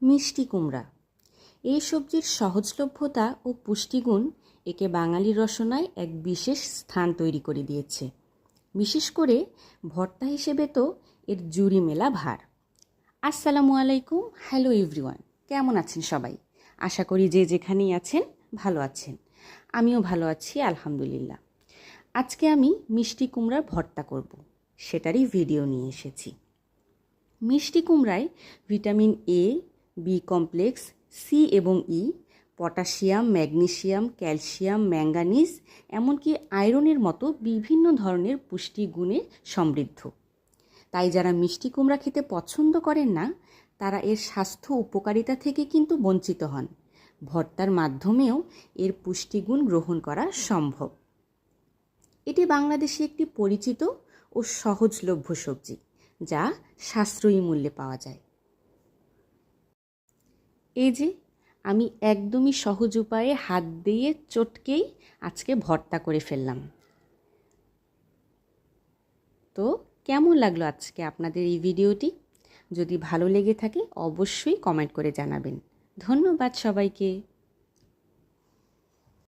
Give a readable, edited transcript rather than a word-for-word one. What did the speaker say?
মিষ্টি কুমড়া এই সবজির সহজলভ্যতা ও পুষ্টিগুণ একে বাঙালির রসনায় এক বিশেষ স্থান তৈরি করে দিয়েছে। বিশেষ করে ভর্তা হিসেবে তো এর জুড়ি মেলা ভার। আসসালামু আলাইকুম, হ্যালো এভরিওয়ান, কেমন আছেন সবাই? আশা করি যে যেখানেই আছেন ভালো আছেন। আমিও ভালো আছি আলহামদুলিল্লাহ। আজকে আমি মিষ্টি কুমড়ার ভর্তা করব, সেটারই ভিডিও নিয়ে এসেছি। মিষ্টি কুমড়ায় vitamin A, B complex, C এবং E, potassium, magnesium, calcium, manganese, এমনকি আয়রনের মতো বিভিন্ন ধরনের পুষ্টিগুণে সমৃদ্ধ। তাই যারা মিষ্টি কুমড়া খেতে পছন্দ করেন না, তারা এর স্বাস্থ্য উপকারিতা থেকে কিন্তু বঞ্চিত হন। ভর্তার মাধ্যমেও এর পুষ্টিগুণ গ্রহণ করা সম্ভব। এটি বাংলাদেশে একটি পরিচিত ও সহজলভ্য সবজি, যা সাশ্রয়ী মূল্যে পাওয়া যায়। এই যে আমি একদমই সহজ উপায়ে হাত দিয়ে চটকেই আজকে ভর্তা করে ফেললাম। তো কেমন লাগলো আজকে আপনাদের এই ভিডিওটি? যদি ভালো লেগে থাকে অবশ্যই কমেন্ট করে জানাবেন। ধন্যবাদ সবাইকে।